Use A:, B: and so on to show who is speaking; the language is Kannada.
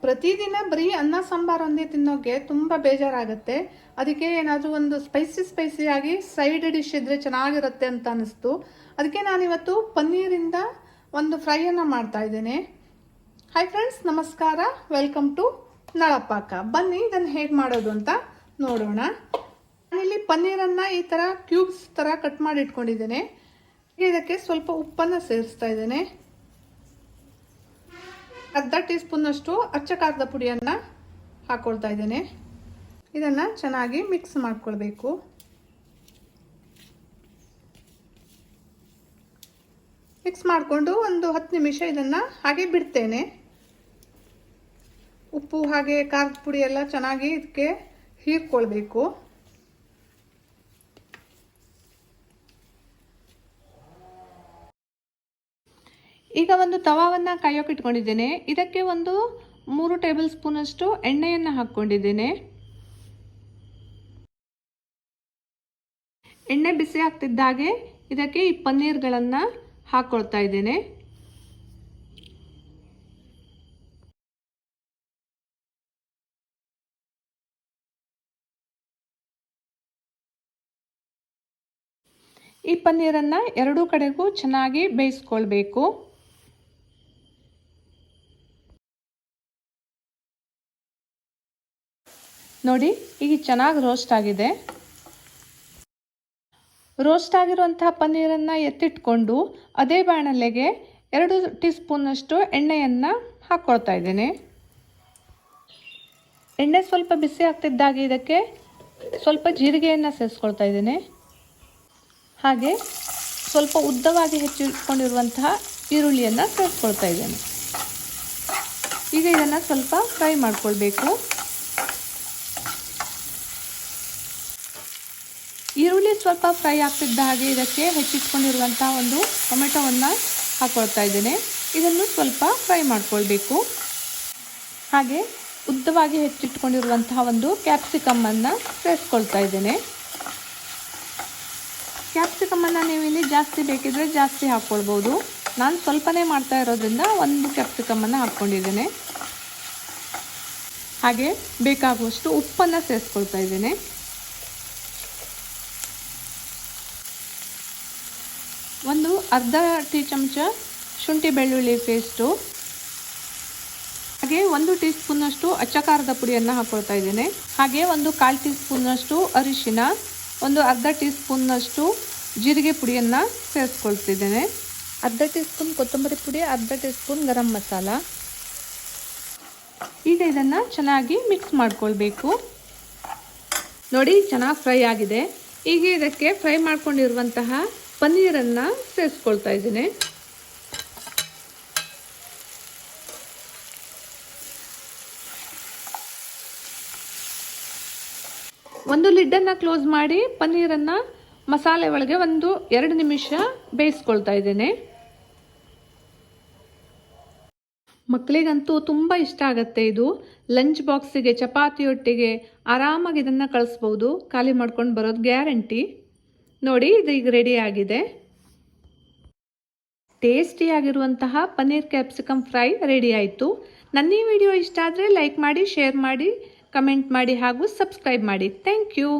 A: ಪ್ರತಿದಿನ ಬರೀ ಅನ್ನ ಸಾಂಬಾರು ಒಂದೇ ತಿನ್ನೋಕೆ ತುಂಬ ಬೇಜಾರಾಗುತ್ತೆ. ಅದಕ್ಕೆ ಏನಾದರೂ ಒಂದು ಸ್ಪೈಸಿಯಾಗಿ ಸೈಡ್ ಡಿಶ್ ಇದ್ದರೆ ಚೆನ್ನಾಗಿರುತ್ತೆ ಅಂತ ಅನ್ನಿಸ್ತು. ಅದಕ್ಕೆ ನಾನಿವತ್ತು ಪನ್ನೀರಿಂದ ಒಂದು ಫ್ರೈಯನ್ನು ಮಾಡ್ತಾ ಇದ್ದೇನೆ. ಹಾಯ್ ಫ್ರೆಂಡ್ಸ್, ನಮಸ್ಕಾರ, ವೆಲ್ಕಮ್ ಟು ನಳಪಾಕ. ಬನ್ನಿ ಇದನ್ನು ಹೇಗೆ ಮಾಡೋದು ಅಂತ ನೋಡೋಣ. ನಾನಿಲ್ಲಿ ಪನ್ನೀರನ್ನು ಈ ಥರ ಕ್ಯೂಬ್ಸ್ ಥರ ಕಟ್ ಮಾಡಿ ಇಟ್ಕೊಂಡಿದ್ದೇನೆ. ಇದಕ್ಕೆ ಸ್ವಲ್ಪ ಉಪ್ಪನ್ನು ಸೇರಿಸ್ತಾ ಇದ್ದೇನೆ. ಅರ್ಧ ಟೀ ಸ್ಪೂನಷ್ಟು ಅಚ್ಚ ಖಾರದ ಪುಡಿಯನ್ನು ಹಾಕ್ಕೊಳ್ತಾ ಇದ್ದೇನೆ. ಇದನ್ನು ಚೆನ್ನಾಗಿ ಮಿಕ್ಸ್ ಮಾಡ್ಕೊಳ್ಬೇಕು. ಮಿಕ್ಸ್ ಮಾಡಿಕೊಂಡು ಒಂದು 10 ನಿಮಿಷ ಇದನ್ನು ಹಾಗೆ ಬಿಡ್ತೇನೆ. ಉಪ್ಪು ಹಾಗೆ ಖಾರದ ಪುಡಿ ಎಲ್ಲ ಚೆನ್ನಾಗಿ ಇದಕ್ಕೆ ಹೀರ್ಕೊಳ್ಬೇಕು. ಈಗ ಒಂದು ತವಾವನ್ನು ಕಾಯೋಕೆ ಇಟ್ಕೊಂಡಿದ್ದೇನೆ. ಇದಕ್ಕೆ ಒಂದು 3 ಟೇಬಲ್ ಸ್ಪೂನಷ್ಟು ಎಣ್ಣೆಯನ್ನು ಹಾಕ್ಕೊಂಡಿದ್ದೇನೆ. ಎಣ್ಣೆ ಬಿಸಿ ಆಗ್ತಿದ್ದಾಗೆ ಇದಕ್ಕೆ ಈ ಪನ್ನೀರ್ಗಳನ್ನು ಹಾಕ್ಕೊಳ್ತಾ ಇದ್ದೇನೆ. ಈ ಪನ್ನೀರನ್ನು ಎರಡೂ ಕಡೆಗೂ ಚೆನ್ನಾಗಿ ಬೇಯಿಸ್ಕೊಳ್ಬೇಕು. ನೋಡಿ, ಈಗ ಚೆನ್ನಾಗಿ ರೋಸ್ಟ್ ಆಗಿದೆ. ರೋಸ್ಟ್ ಆಗಿರುವಂತಹ ಪನ್ನೀರನ್ನು ಎತ್ತಿಟ್ಕೊಂಡು ಅದೇ ಬಾಣಲೆಗೆ 2 ಟೀ ಸ್ಪೂನಷ್ಟು ಎಣ್ಣೆಯನ್ನು ಹಾಕ್ಕೊಳ್ತಾ ಇದ್ದೇನೆ. ಎಣ್ಣೆ ಸ್ವಲ್ಪ ಬಿಸಿ ಆಗ್ತಿದ್ದಾಗೆ ಇದಕ್ಕೆ ಸ್ವಲ್ಪ ಜೀರಿಗೆಯನ್ನು ಸೇರಿಸ್ಕೊಳ್ತಾ ಇದ್ದೇನೆ. ಹಾಗೆ ಸ್ವಲ್ಪ ಉದ್ದವಾಗಿ ಹೆಚ್ಚಿಟ್ಕೊಂಡಿರುವಂತಹ ಈರುಳ್ಳಿಯನ್ನು ಸೇರಿಸ್ಕೊಳ್ತಾ ಇದ್ದೇನೆ. ಈಗ ಇದನ್ನು ಸ್ವಲ್ಪ ಫ್ರೈ ಮಾಡ್ಕೊಳ್ಬೇಕು. ಈರುಳ್ಳಿ ಸ್ವಲ್ಪ ಫ್ರೈ ಆಗ್ತಿದ್ದ ಹಾಗೆ ಇದಕ್ಕೆ ಹೆಚ್ಚಿಟ್ಕೊಂಡಿರುವಂಥ ಒಂದು ಟೊಮೆಟೊವನ್ನು ಹಾಕ್ಕೊಳ್ತಾ ಇದ್ದೇನೆ. ಇದನ್ನು ಸ್ವಲ್ಪ ಫ್ರೈ ಮಾಡ್ಕೊಳ್ಬೇಕು. ಹಾಗೆ ಉದ್ದವಾಗಿ ಹೆಚ್ಚಿಟ್ಕೊಂಡಿರುವಂತಹ ಒಂದು ಕ್ಯಾಪ್ಸಿಕಮ್ಮನ್ನು ಸೇರಿಸ್ಕೊಳ್ತಾ ಇದ್ದೇನೆ. ಕ್ಯಾಪ್ಸಿಕಮ್ಮನ್ನು ನೀವು ಇಲ್ಲಿ ಜಾಸ್ತಿ ಬೇಕಿದ್ರೆ ಜಾಸ್ತಿ ಹಾಕ್ಕೊಳ್ಬೋದು. ನಾನು ಸ್ವಲ್ಪನೇ ಮಾಡ್ತಾ ಇರೋದ್ರಿಂದ ಒಂದು ಕ್ಯಾಪ್ಸಿಕಮ್ಮನ್ನು ಹಾಕ್ಕೊಂಡಿದ್ದೇನೆ. ಹಾಗೆ ಬೇಕಾಗುವಷ್ಟು ಉಪ್ಪನ್ನು ಸೇರಿಸ್ಕೊಳ್ತಾ ಇದ್ದೇನೆ. ಒಂದು ಅರ್ಧ ಟೀ ಚಮಚ ಶುಂಠಿ ಬೆಳ್ಳುಳ್ಳಿ ಪೇಸ್ಟು, ಹಾಗೆ 1 ಟೀ ಸ್ಪೂನಷ್ಟು ಅಚ್ಚ ಖಾರದ ಪುಡಿಯನ್ನು ಹಾಕ್ಕೊಳ್ತಾ ಇದ್ದೇನೆ. ಹಾಗೆ ಒಂದು 1/4 ಟೀ ಸ್ಪೂನಷ್ಟು ಅರಿಶಿನ, ಒಂದು ಅರ್ಧ ಟೀ ಸ್ಪೂನ್ನಷ್ಟು ಜೀರಿಗೆ ಪುಡಿಯನ್ನು ಸೇರಿಸ್ಕೊಳ್ತಿದ್ದೇನೆ. ಅರ್ಧ ಟೀ ಸ್ಪೂನ್ ಕೊತ್ತಂಬರಿ ಪುಡಿ, ಅರ್ಧ ಟೀ ಸ್ಪೂನ್ ಗರಂ ಮಸಾಲ. ಈಗ ಇದನ್ನು ಚೆನ್ನಾಗಿ ಮಿಕ್ಸ್ ಮಾಡ್ಕೊಳ್ಬೇಕು. ನೋಡಿ, ಚೆನ್ನಾಗಿ ಫ್ರೈ ಆಗಿದೆ. ಈಗ ಇದಕ್ಕೆ ಫ್ರೈ ಮಾಡ್ಕೊಂಡಿರುವಂತಹ ಪನ್ನೀರನ್ನು ಸೇರಿಸ್ಕೊಳ್ತಾ ಇದ್ದೇನೆ. ಒಂದು ಲಿಡ್ಡನ್ನು ಕ್ಲೋಸ್ ಮಾಡಿ ಪನ್ನೀರನ್ನು ಮಸಾಲೆ ಒಳಗೆ 1-2 ನಿಮಿಷ ಬೇಯಿಸ್ಕೊಳ್ತಾ ಇದ್ದೇನೆ. ಮಕ್ಕಳಿಗಂತೂ ತುಂಬ ಇಷ್ಟ ಆಗುತ್ತೆ ಇದು. ಲಂಚ್ ಬಾಕ್ಸಿಗೆ ಚಪಾತಿಯೊಟ್ಟಿಗೆ ಆರಾಮಾಗಿ ಇದನ್ನು ಕಳಿಸ್ಬೋದು. ಖಾಲಿ ಮಾಡ್ಕೊಂಡು ಬರೋದು ಗ್ಯಾರಂಟಿ. ನೋಡಿ, ಇದು ಈಗ ರೆಡಿ ಆಗಿದೆ. ಟೇಸ್ಟಿಯಾಗಿರುವಂತಹ ಪನ್ನೀರ್ ಕ್ಯಾಪ್ಸಿಕಮ್ ಫ್ರೈ ರೆಡಿ ಆಯಿತು. ನನ್ನ ಈ ವಿಡಿಯೋ ಇಷ್ಟ ಆದರೆ ಲೈಕ್ ಮಾಡಿ, ಶೇರ್ ಮಾಡಿ, ಕಮೆಂಟ್ ಮಾಡಿ ಹಾಗೂ ಸಬ್ಸ್ಕ್ರೈಬ್ ಮಾಡಿ. Thank you.